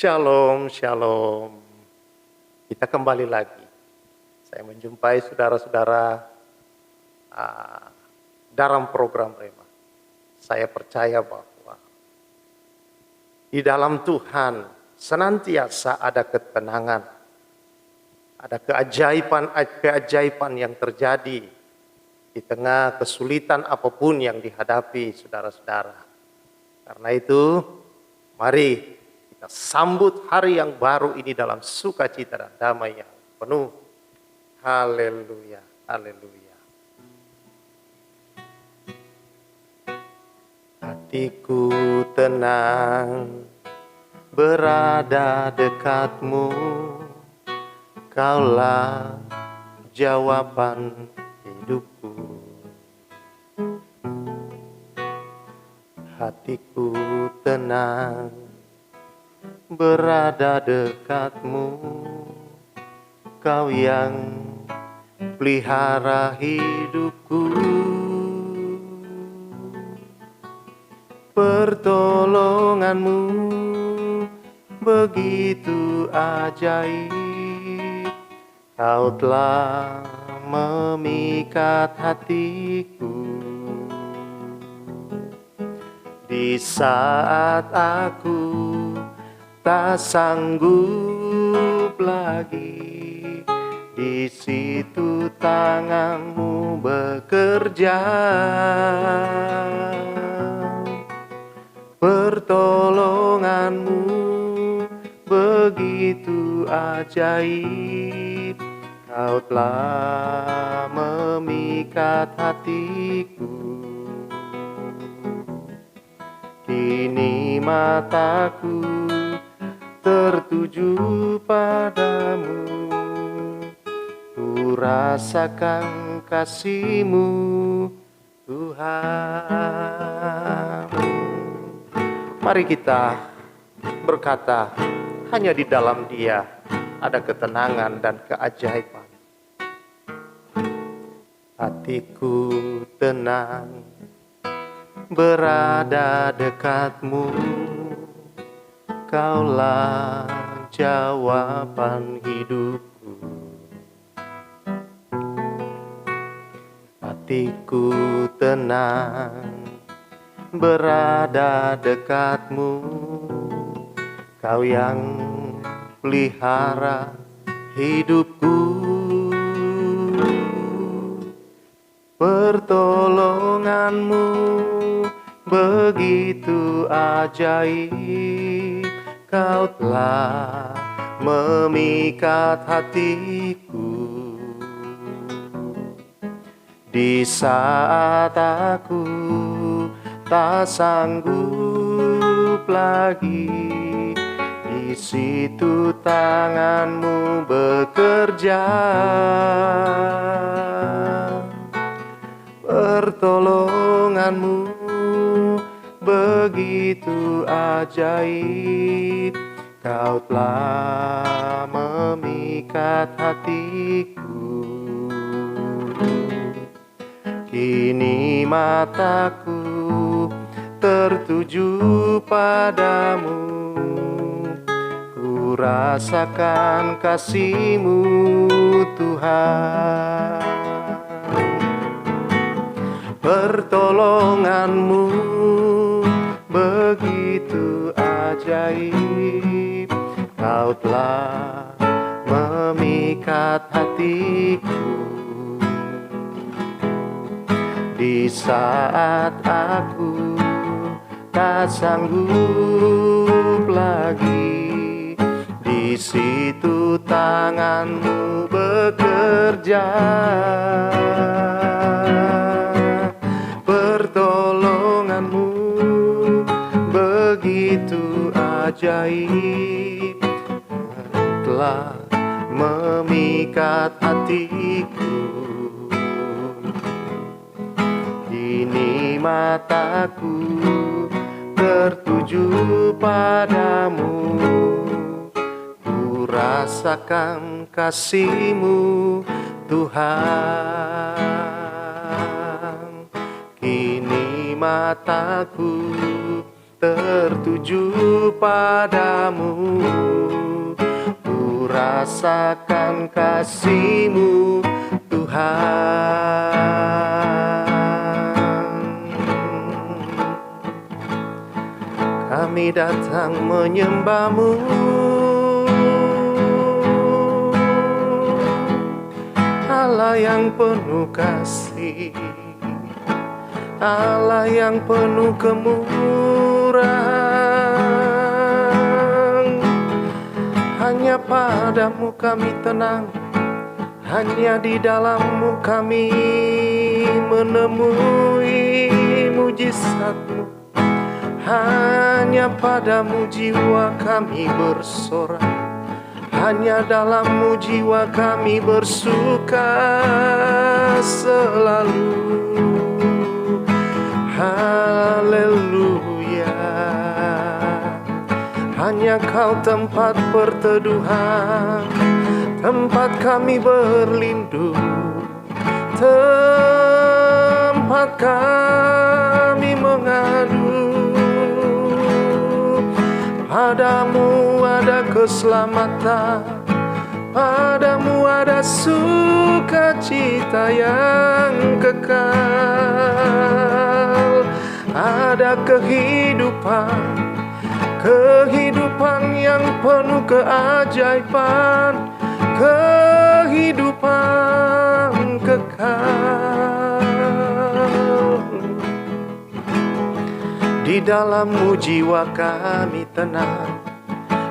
Shalom, shalom. Kita kembali lagi. Saya menjumpai saudara-saudara dalam program Rema. Saya percaya bahwa di dalam Tuhan senantiasa ada ketenangan, ada keajaiban yang terjadi di tengah kesulitan apapun yang dihadapi saudara-saudara. Karena itu, mari kita sambut hari yang baru ini dalam sukacita dan damai yang penuh. Haleluya, haleluya. Hatiku tenang berada dekatmu, kaulah jawaban hidupku. Hatiku tenang berada dekatmu, kau yang pelihara hidupku. Pertolonganmu begitu ajaib, kau telah memikat hatiku. Di saat aku tak sanggup lagi, di situ tanganmu bekerja. Pertolonganmu begitu ajaib, kau telah memikat hatiku. Kini mataku tertuju padamu, ku rasakan kasih-Mu Tuhan. Mari kita berkata, hanya di dalam Dia ada ketenangan dan keajaiban. Hatiku tenang berada dekatmu, kaulah jawaban hidupku. Hatiku tenang berada dekatmu, kau yang pelihara hidupku. Pertolonganmu begitu ajaib, kau telah memikat hatiku. Di saat aku tak sanggup lagi, di situ tanganmu bekerja. Pertolonganmu begitu ajaib, kau telah memikat hatiku. Kini mataku tertuju padamu, ku rasakan kasih-Mu Tuhan. Pertolonganmu begitu ajaib, kau telah memikat hatiku. Di saat aku tak sanggup lagi, di situ tanganmu bekerja. Pertolonganmu begitu ajaib, telah memikat hatiku. Kini mataku tertuju padamu, ku rasakan kasih-Mu Tuhan. Kini mataku tertuju padamu. Ku rasakan kasih-Mu Tuhan. Kami datang menyembah-Mu, Allah yang penuh kasih, Allah yang penuh kemurahan. Hanya padamu kami tenang, hanya di dalam-Mu kami menemui mujizat-Mu. Hanya padamu jiwa kami bersorak, hanya dalam-Mu jiwa kami bersuka selalu. Haleluya. Hanya Kau tempat perteduhan, tempat kami berlindung, tempat kami mengadu. Padamu ada keselamatan, padamu ada sukacita yang kekal. Ada kehidupan, kehidupan yang penuh keajaiban, kehidupan kekal. Di dalam-Mu jiwa kami tenang,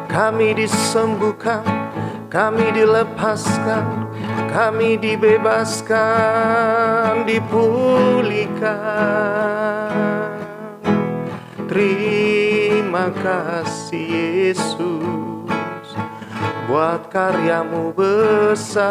kami disembuhkan, kami dilepaskan, kami dibebaskan, dipulihkan. Terima kasih Yesus buat karya-Mu besar.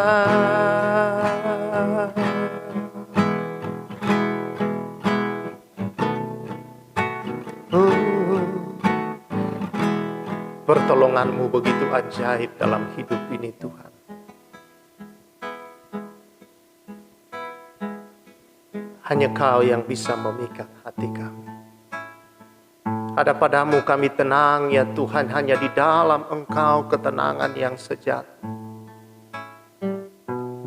Pertolongan-Mu begitu ajaib dalam hidup ini Tuhan. Hanya Kau yang bisa memikat hati kami. Ada padamu kami tenang ya Tuhan, hanya di dalam Engkau ketenangan yang sejati.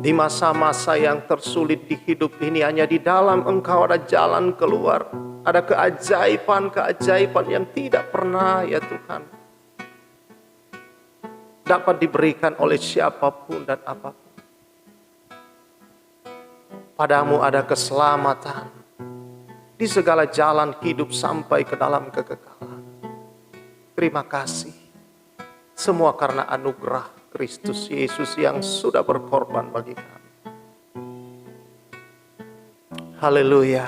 Di masa-masa yang tersulit di hidup ini, hanya di dalam Engkau ada jalan keluar. Ada keajaiban-keajaiban yang tidak pernah ya Tuhan dapat diberikan oleh siapapun dan apapun. Padamu ada keselamatan di segala jalan hidup sampai ke dalam kekekalan. Terima kasih. Semua karena anugerah Kristus Yesus yang sudah berkorban bagi kami. Haleluya.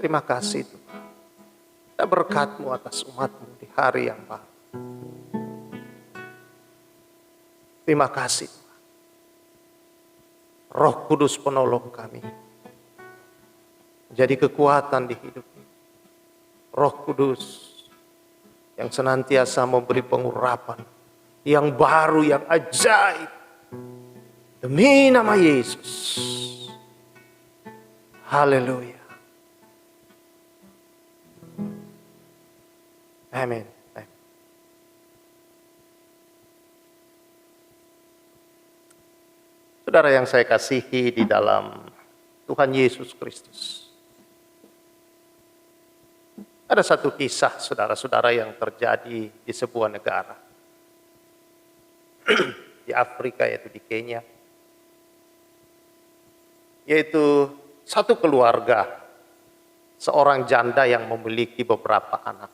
Terima kasih Tuhan. Dan berkat-Mu atas umat-Mu di hari yang baru. Terima kasih Tuhan. Roh Kudus penolong kami. Jadi kekuatan di hidup ini. Roh Kudus yang senantiasa memberi pengurapan. Yang baru, yang ajaib. Demi nama Yesus. Haleluya. Amin. Saudara yang saya kasihi di dalam Tuhan Yesus Kristus. Ada satu kisah saudara-saudara yang terjadi di sebuah negara. Di Afrika, yaitu di Kenya. Yaitu satu keluarga, seorang janda yang memiliki beberapa anak.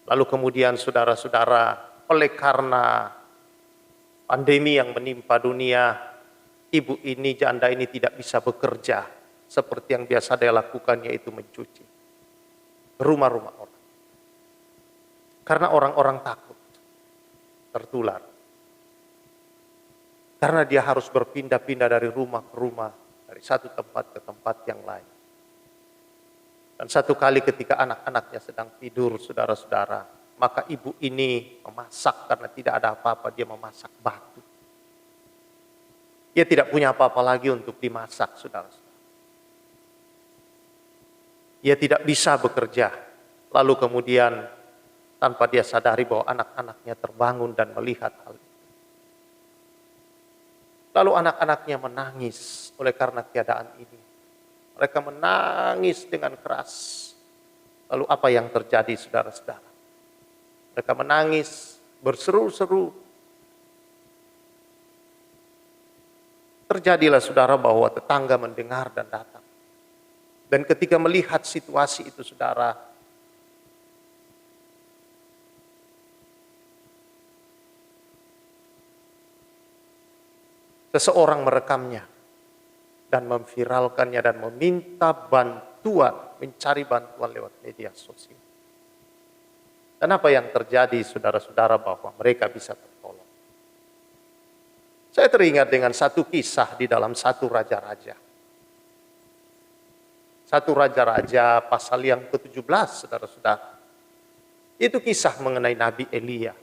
Lalu kemudian saudara-saudara, oleh karena pandemi yang menimpa dunia, ibu ini, janda ini tidak bisa bekerja seperti yang biasa dia lakukan, yaitu mencuci rumah-rumah orang. Karena orang-orang takut tertular. Karena dia harus berpindah-pindah dari rumah ke rumah, dari satu tempat ke tempat yang lain. Dan satu kali ketika anak-anaknya sedang tidur, saudara-saudara, maka ibu ini memasak karena tidak ada apa-apa, dia memasak batu. Dia tidak punya apa-apa lagi untuk dimasak, saudara-saudara. Ia tidak bisa bekerja. Lalu kemudian tanpa dia sadari bahwa anak-anaknya terbangun dan melihat hal itu. Lalu anak-anaknya menangis oleh karena keadaan ini. Mereka menangis dengan keras. Lalu apa yang terjadi, saudara-saudara? Mereka menangis, berseru-seru. Terjadilah, saudara, bahwa tetangga mendengar dan datang. Dan ketika melihat situasi itu, saudara, seseorang merekamnya dan memviralkannya dan meminta bantuan, mencari bantuan lewat media sosial. Dan apa yang terjadi, saudara-saudara, bahwa mereka bisa tertolong. Saya teringat dengan satu kisah di dalam satu Raja-Raja. Satu Raja-Raja pasal yang ke-17, saudara-saudara. Itu kisah mengenai Nabi Elia.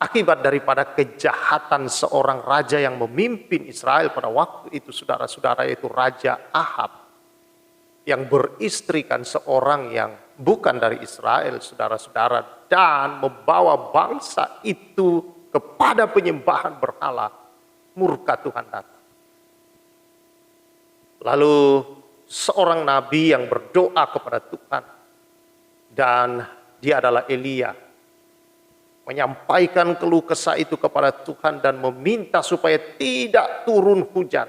Akibat daripada kejahatan seorang raja yang memimpin Israel pada waktu itu, saudara-saudara, yaitu Raja Ahab. Yang beristrikan seorang yang bukan dari Israel, saudara-saudara. Dan membawa bangsa itu kepada penyembahan berhala, murka Tuhan datang. Lalu seorang nabi yang berdoa kepada Tuhan, dan dia adalah Elia, menyampaikan keluh kesah itu kepada Tuhan dan meminta supaya tidak turun hujan.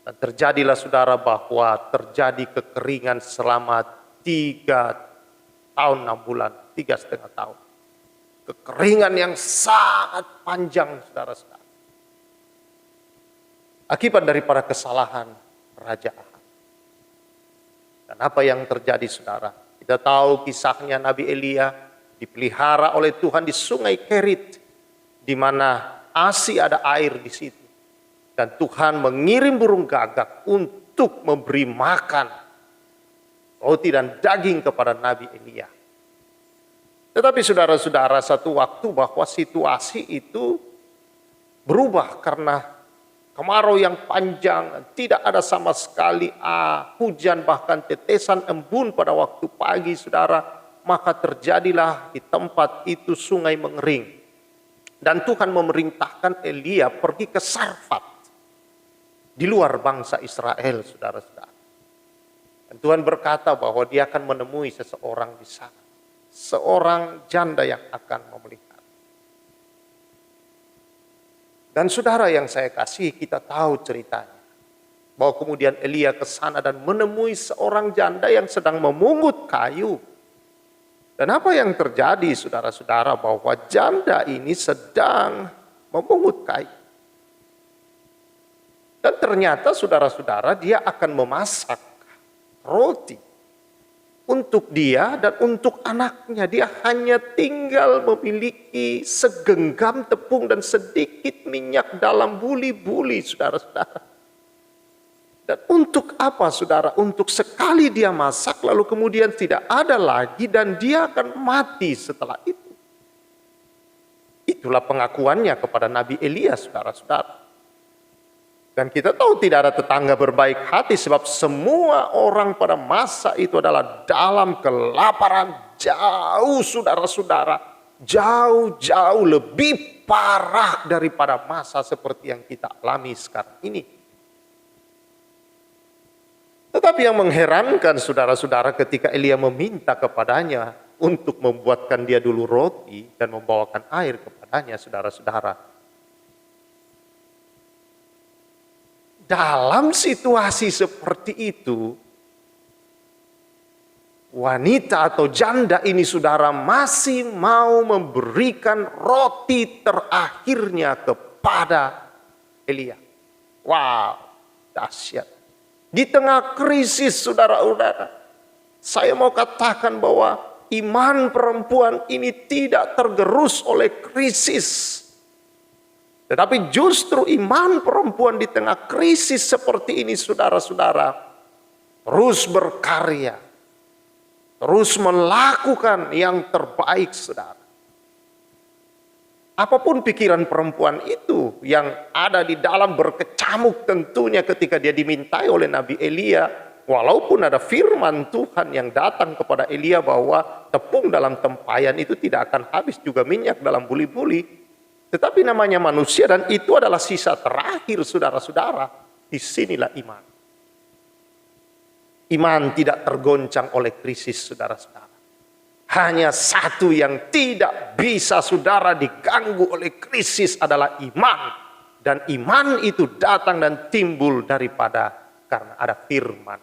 Dan terjadilah, saudara, bahwa terjadi kekeringan selama 3 tahun 6 bulan, 3,5 tahun. Kekeringan yang sangat panjang, saudara-saudara. Akibat daripada kesalahan Raja Ahab. Dan apa yang terjadi, saudara? Kita tahu kisahnya Nabi Elia dipelihara oleh Tuhan di sungai Kerit, di mana asih ada air di situ. Dan Tuhan mengirim burung gagak untuk memberi makan roti dan daging kepada Nabi Elia. Tetapi saudara-saudara, satu waktu bahwa situasi itu berubah karena kemarau yang panjang, tidak ada sama sekali hujan, bahkan tetesan embun pada waktu pagi, saudara. Maka terjadilah di tempat itu sungai mengering. Dan Tuhan memerintahkan Elia pergi ke Sarfat, di luar bangsa Israel, saudara-saudara. Dan Tuhan berkata bahwa dia akan menemui seseorang di sana. Seorang janda yang akan memelihara. Dan saudara yang saya kasih, kita tahu ceritanya. Bahwa kemudian Elia ke sana dan menemui seorang janda yang sedang memungut kayu. Dan apa yang terjadi, saudara-saudara, bahwa janda ini sedang memungut kayu. Dan ternyata, saudara-saudara, dia akan memasak roti untuk dia dan untuk anaknya. Dia hanya tinggal memiliki segenggam tepung dan sedikit minyak dalam buli-buli, saudara-saudara. Dan untuk apa, saudara? Untuk sekali dia masak lalu kemudian tidak ada lagi dan dia akan mati setelah itu. Itulah pengakuannya kepada Nabi Elia, saudara-saudara. Dan kita tahu tidak ada tetangga berbaik hati sebab semua orang pada masa itu adalah dalam kelaparan jauh, saudara-saudara. Jauh-jauh lebih parah daripada masa seperti yang kita alami sekarang ini. Tetapi yang mengherankan, saudara-saudara, ketika Elia meminta kepadanya untuk membuatkan dia dulu roti dan membawakan air kepadanya, saudara-saudara. Dalam situasi seperti itu, wanita atau janda ini, saudara, masih mau memberikan roti terakhirnya kepada Elia. Wow, dahsyat. Di tengah krisis, saudara-saudara, saya mau katakan bahwa iman perempuan ini tidak tergerus oleh krisis. Tetapi justru iman perempuan di tengah krisis seperti ini, saudara-saudara, terus berkarya, terus melakukan yang terbaik, saudara. Apapun pikiran perempuan itu yang ada di dalam berkecamuk tentunya ketika dia dimintai oleh Nabi Elia Walaupun ada firman Tuhan yang datang kepada Elia bahwa tepung dalam tempayan itu tidak akan habis, juga minyak dalam buli-buli. Tetapi namanya manusia dan itu adalah sisa terakhir, saudara-saudara. Disinilah iman. Iman tidak tergoncang oleh krisis, saudara-saudara. Hanya satu yang tidak bisa saudara diganggu oleh krisis adalah iman. Dan iman itu datang dan timbul daripada karena ada firman.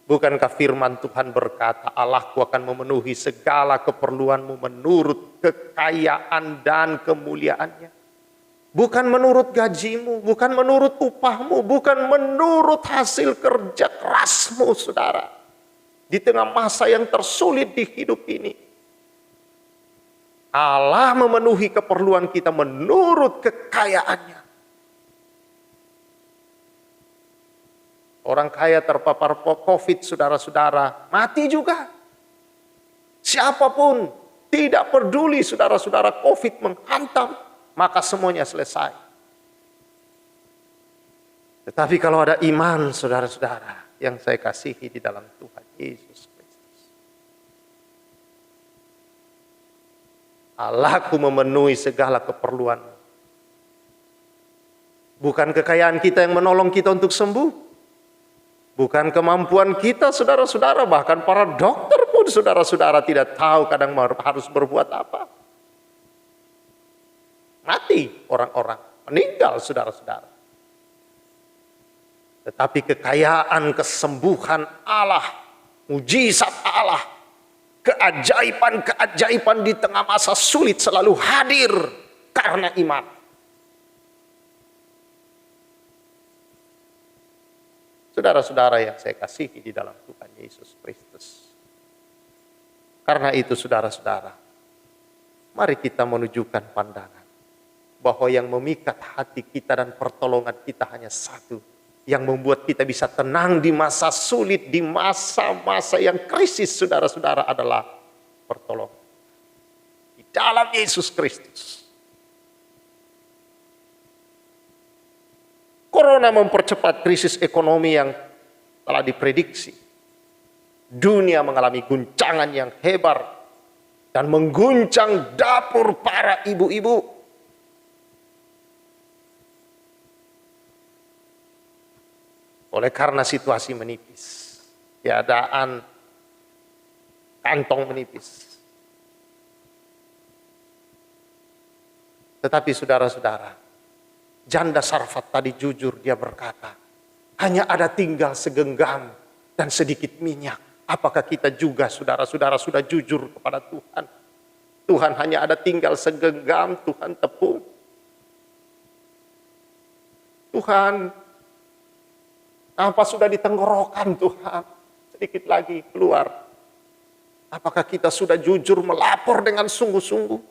Bukankah firman Tuhan berkata, Allahku akan memenuhi segala keperluanmu menurut kekayaan dan kemuliaannya. Bukan menurut gajimu, bukan menurut upahmu, bukan menurut hasil kerja kerasmu, saudara. Di tengah masa yang tersulit di hidup ini, Allah memenuhi keperluan kita menurut kekayaannya. Orang kaya terpapar COVID, saudara-saudara, mati juga. Siapapun, tidak peduli saudara-saudara, COVID menghantam, maka semuanya selesai. Tetapi kalau ada iman, saudara-saudara, yang saya kasihi di dalam Tuhan Yesus Kristus, Allahku memenuhi segala keperluanmu. Bukan kekayaan kita yang menolong kita untuk sembuh. Bukan kemampuan kita, saudara-saudara. Bahkan para dokter pun, saudara-saudara, tidak tahu kadang harus berbuat apa. Mati orang-orang, meninggal, saudara-saudara. Tetapi kekayaan, kesembuhan Allah, mujizat Allah, keajaiban-keajaiban di tengah masa sulit selalu hadir karena iman. Saudara-saudara yang saya kasihi di dalam Tuhan Yesus Kristus. Karena itu saudara-saudara, mari kita menunjukkan pandangan bahwa yang memikat hati kita dan pertolongan kita hanya satu, yang membuat kita bisa tenang di masa sulit, di masa-masa yang krisis, saudara-saudara, adalah pertolongan di dalam Yesus Kristus. Corona mempercepat krisis ekonomi yang telah diprediksi. Dunia mengalami guncangan yang hebat dan mengguncang dapur para ibu-ibu. Oleh karena situasi menipis, keadaan kantong menipis. Tetapi saudara-saudara, janda Sarfat tadi jujur, dia berkata, hanya ada tinggal segenggam dan sedikit minyak. Apakah kita juga, saudara-saudara, sudah jujur kepada Tuhan? Tuhan, hanya ada tinggal segenggam, Tuhan, tepung. Tuhan, apa sudah di tenggorokan, Tuhan? Sedikit lagi keluar. Apakah kita sudah jujur melapor dengan sungguh-sungguh?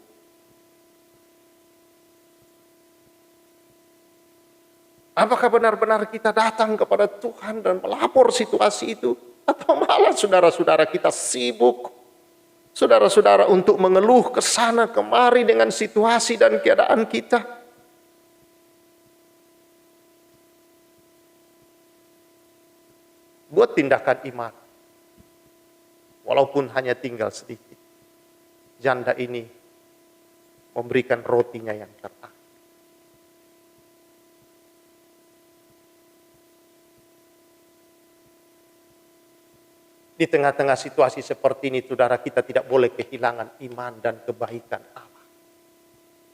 Apakah benar-benar kita datang kepada Tuhan dan melapor situasi itu? Atau malah saudara-saudara kita sibuk, saudara-saudara, untuk mengeluh ke sana kemari dengan situasi dan keadaan kita? Buat tindakan iman, walaupun hanya tinggal sedikit. Janda ini memberikan rotinya yang terakhir. Di tengah-tengah situasi seperti ini, saudara, kita tidak boleh kehilangan iman dan kebaikan Allah.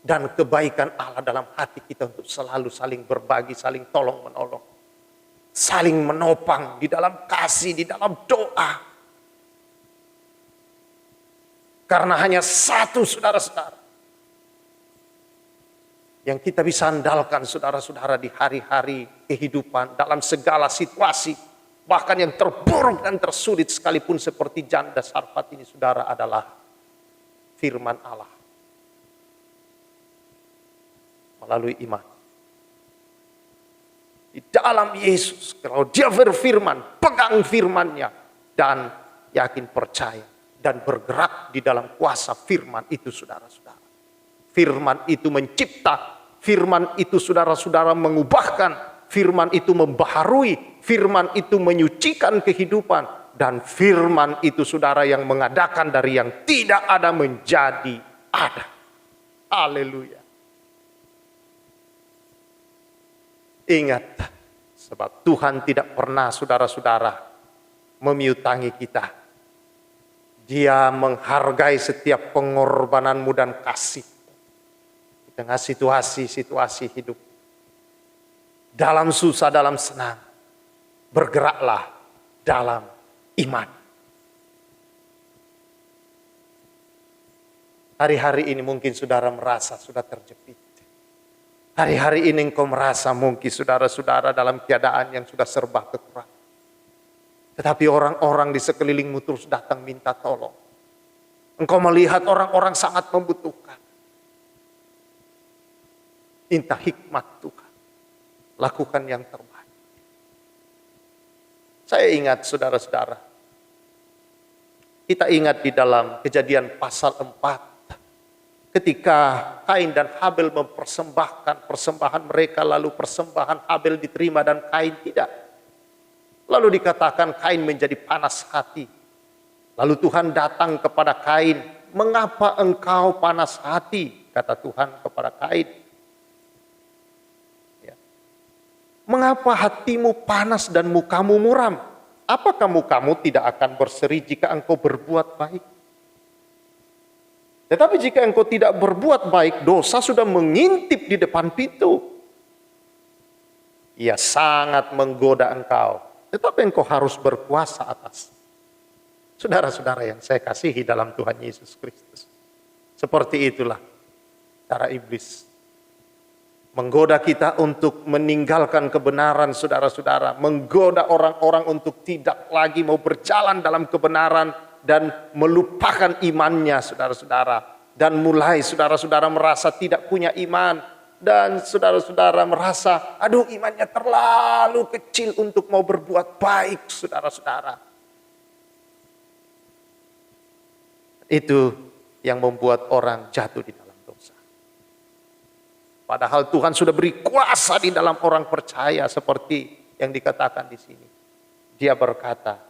Dan kebaikan Allah dalam hati kita untuk selalu saling berbagi, saling tolong-menolong. Saling menopang di dalam kasih, di dalam doa. Karena hanya satu, saudara-saudara, yang kita bisa andalkan, saudara-saudara, di hari-hari kehidupan, dalam segala situasi. Bahkan yang terburuk dan tersulit sekalipun seperti janda Sarfat ini, saudara, adalah firman Allah. Melalui iman. Di dalam Yesus, kalau dia berfirman, pegang firmannya. Dan yakin, percaya, dan bergerak di dalam kuasa firman itu, saudara-saudara. Firman itu mencipta, firman itu, saudara-saudara, mengubahkan. firman itu membaharui, firman itu menyucikan kehidupan, dan firman itu saudara yang mengadakan dari yang tidak ada menjadi ada. Haleluya. Ingat, sebab Tuhan tidak pernah saudara-saudara memiutangi kita. Dia menghargai setiap pengorbananmu dan kasih. Di tengah situasi-situasi hidup. Dalam susah, dalam senang. Bergeraklah dalam iman. Hari-hari ini mungkin saudara merasa sudah terjepit. Hari-hari ini engkau merasa mungkin saudara-saudara dalam keadaan yang sudah serba kekurangan. Tetapi orang-orang di sekelilingmu terus datang minta tolong. Engkau melihat orang-orang sangat membutuhkan. Minta hikmat Tuhan. Lakukan yang terbaik. Saya ingat saudara-saudara. Kita ingat di dalam Kejadian pasal 4. Ketika Kain dan Habel mempersembahkan persembahan mereka, lalu persembahan Habel diterima dan Kain tidak. Lalu dikatakan Kain menjadi panas hati. Lalu Tuhan datang kepada Kain, "Mengapa engkau panas hati?" kata Tuhan kepada Kain. Ya. "Mengapa hatimu panas dan mukamu muram? Apakah mukamu tidak akan berseri jika engkau berbuat baik? Tetapi jika engkau tidak berbuat baik, dosa sudah mengintip di depan pintu. Ia sangat menggoda engkau, tetapi engkau harus berkuasa atas." Saudara-saudara yang saya kasihi dalam Tuhan Yesus Kristus. Seperti itulah cara iblis menggoda kita untuk meninggalkan kebenaran, saudara-saudara. Menggoda orang-orang untuk tidak lagi mau berjalan dalam kebenaran dan melupakan imannya, saudara-saudara. Dan mulai saudara-saudara merasa tidak punya iman. Dan saudara-saudara merasa, aduh imannya terlalu kecil untuk mau berbuat baik, saudara-saudara. Itu yang membuat orang jatuh di dalam dosa. Padahal Tuhan sudah beri kuasa di dalam orang percaya seperti yang dikatakan di sini. Dia berkata,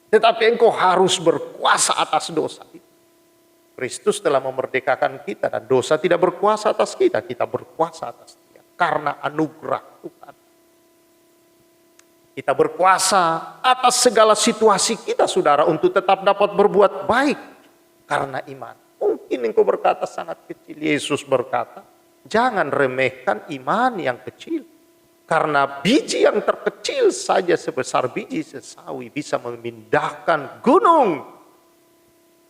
tetapi engkau harus berkuasa atas dosa. Kristus telah memerdekakan kita dan dosa tidak berkuasa atas kita. Kita berkuasa atas dia karena anugerah Tuhan. Kita berkuasa atas segala situasi kita, saudara, untuk tetap dapat berbuat baik karena iman. Mungkin engkau berkata sangat kecil. Yesus berkata, jangan remehkan iman yang kecil. Karena biji yang terkecil saja sebesar biji sesawi bisa memindahkan gunung.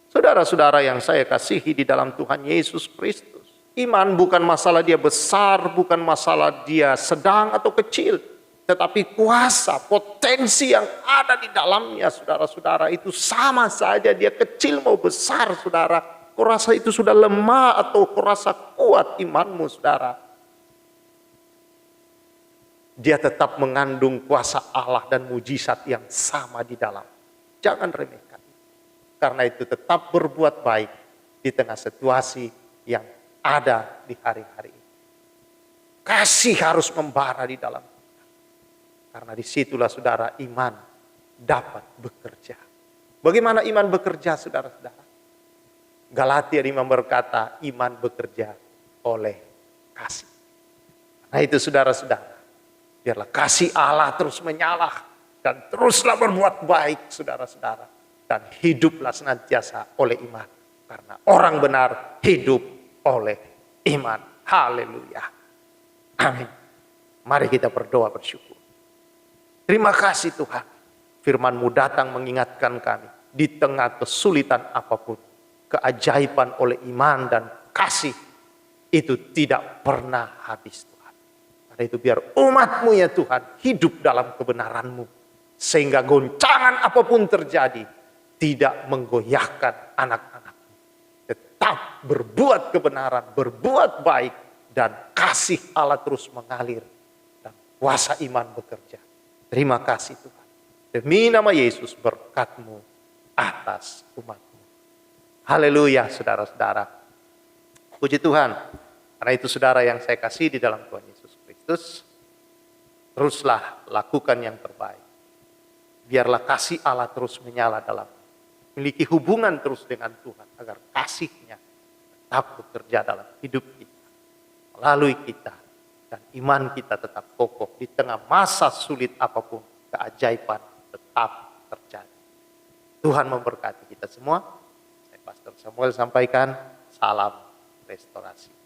Saudara-saudara yang saya kasihi di dalam Tuhan Yesus Kristus. Iman bukan masalah dia besar, bukan masalah dia sedang atau kecil. Tetapi kuasa, potensi yang ada di dalamnya, saudara-saudara, itu sama saja dia kecil mau besar, saudara. Kau rasa itu sudah lemah atau kau rasa kuat imanmu, saudara. Dia tetap mengandung kuasa Allah dan mujizat yang sama di dalam. Jangan remehkan. Karena itu tetap berbuat baik di tengah situasi yang ada di hari-hari ini. Kasih harus membara di dalam kita. Karena disitulah saudara iman dapat bekerja. Bagaimana iman bekerja, saudara-saudara? Galatia 5 berkata iman bekerja oleh kasih. Nah itu saudara-saudara. Biarlah kasih Allah terus menyala dan teruslah berbuat baik, saudara-saudara. Dan hiduplah senantiasa oleh iman. Karena orang benar hidup oleh iman. Haleluya. Amin. Mari kita berdoa bersyukur. Terima kasih Tuhan. Firman-Mu datang mengingatkan kami. Di tengah kesulitan apapun. Keajaiban oleh iman dan kasih. Itu tidak pernah habis Tuhan. Karena itu biar umat-Mu ya Tuhan hidup dalam kebenaran-Mu. Sehingga goncangan apapun terjadi tidak menggoyahkan anak-anak-Mu. Tetap berbuat kebenaran, berbuat baik. Dan kasih Allah terus mengalir. Dan kuasa iman bekerja. Terima kasih Tuhan. Demi nama Yesus berkat-Mu atas umat-Mu. Haleluya saudara-saudara. Puji Tuhan. Karena itu saudara yang saya kasih di dalam Tuhan Yesus Kristus. Teruslah lakukan yang terbaik. Biarlah kasih Allah terus menyala dalam. Miliki hubungan terus dengan Tuhan agar kasih-Nya tetap bekerja dalam hidup kita, melalui kita, dan iman kita tetap kokoh di tengah masa sulit apapun. Keajaiban tetap terjadi. Tuhan memberkati kita semua. Saya Pastor Samuel sampaikan salam restorasi.